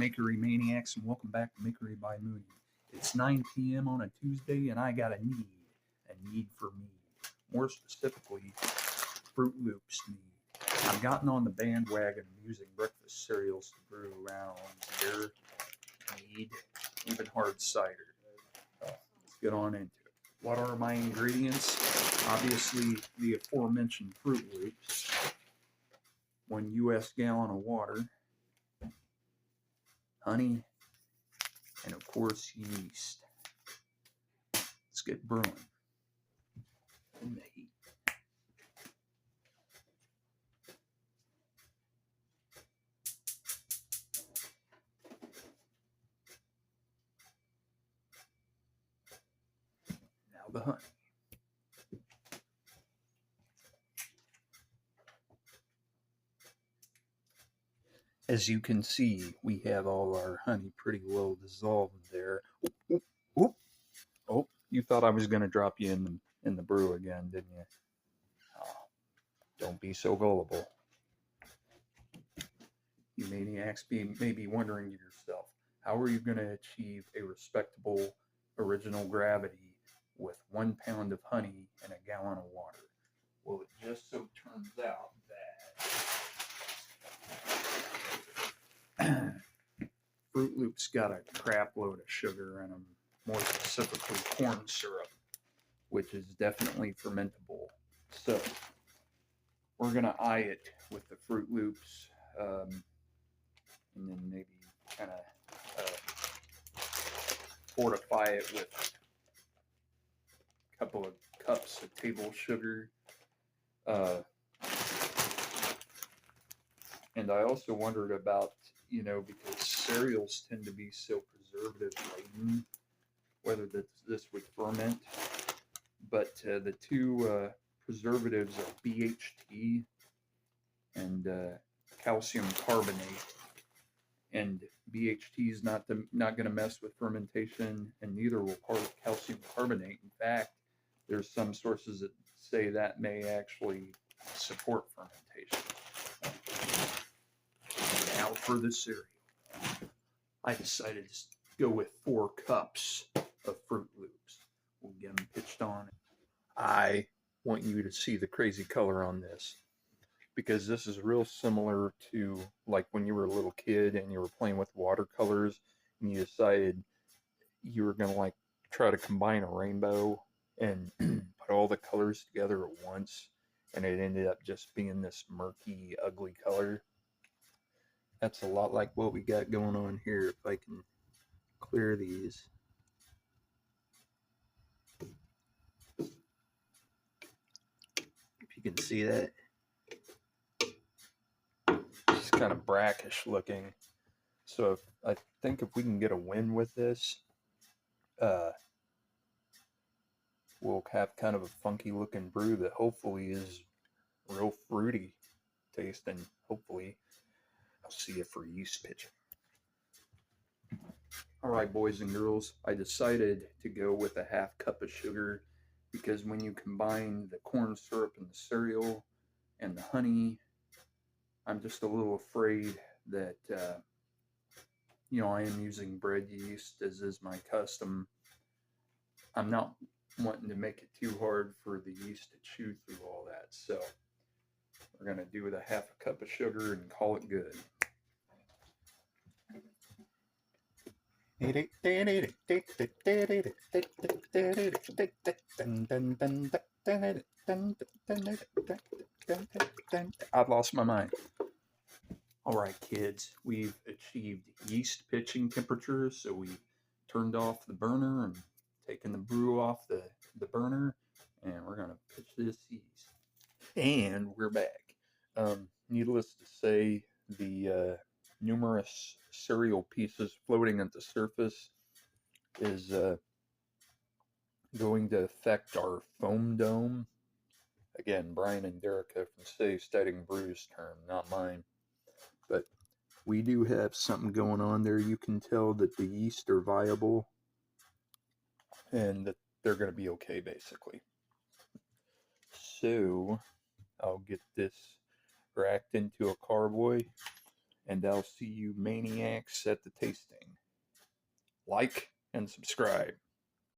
Makery Maniacs, and welcome back to Makery by Moody. It's 9 p.m. on a Tuesday, and I got a need for me. More specifically, Froot Loops need. I've gotten on the bandwagon of using breakfast cereals to brew around beer, mead, even hard cider. Let's get on into it. What are my ingredients? Obviously, the aforementioned Froot Loops, 1 U.S. gallon of water, honey, and of course yeast. Let's get brewing in the heat. Now the honey. As you can see, we have all our honey pretty well dissolved there. Oh, you thought I was going to drop you in the brew again, didn't you? Oh, don't be so gullible. You maniacs may be wondering to yourself, how are you going to achieve a respectable original gravity with 1 pound of honey and a gallon of water? Well, it just so turns out that Froot Loops got a crap load of sugar in them, more specifically corn syrup, which is definitely fermentable. So we're going to eye it with the Froot Loops, and then maybe kind of fortify it with a couple of cups of table sugar. And I also wondered about, because cereals tend to be so preservative laden, whether this would ferment. But the two preservatives are BHT and calcium carbonate. And BHT is not going to mess with fermentation, and neither will calcium carbonate. In fact, there's some sources that say that may actually support fermentation. Now for the cereal. I decided to go with 4 cups of Froot Loops. We'll get them pitched on. I want you to see the crazy color on this, because this is real similar to like when you were a little kid and you were playing with watercolors and you decided you were going to try to combine a rainbow and put all the colors together at once, and it ended up just being this murky, ugly color. That's a lot like what we got going on here. If I can clear these. If you can see that. It's kind of brackish looking. So I think if we can get a win with this, we'll have kind of a funky looking brew that hopefully is real fruity tasting. Hopefully. I'll see you for yeast pitching. All right, boys and girls, I decided to go with a 1/2 cup of sugar, because when you combine the corn syrup and the cereal and the honey, I'm just a little afraid that, I am using bread yeast, as is my custom. I'm not wanting to make it too hard for the yeast to chew through all that, so we're going to do with a 1/2 cup of sugar and call it good. I've lost my mind. All right, kids, we've achieved yeast pitching temperature, so we turned off the burner and taken the brew off the burner, and we're going to pitch this yeast. And we're back. Needless to say, the numerous cereal pieces floating at the surface is going to affect our foam dome. Again, Brian and Derica from Steady Brew's term, not mine. But we do have something going on there. You can tell that the yeast are viable and that they're going to be okay, basically. So I'll get this racked into a carboy and I'll see you maniacs at the tasting. Like and subscribe.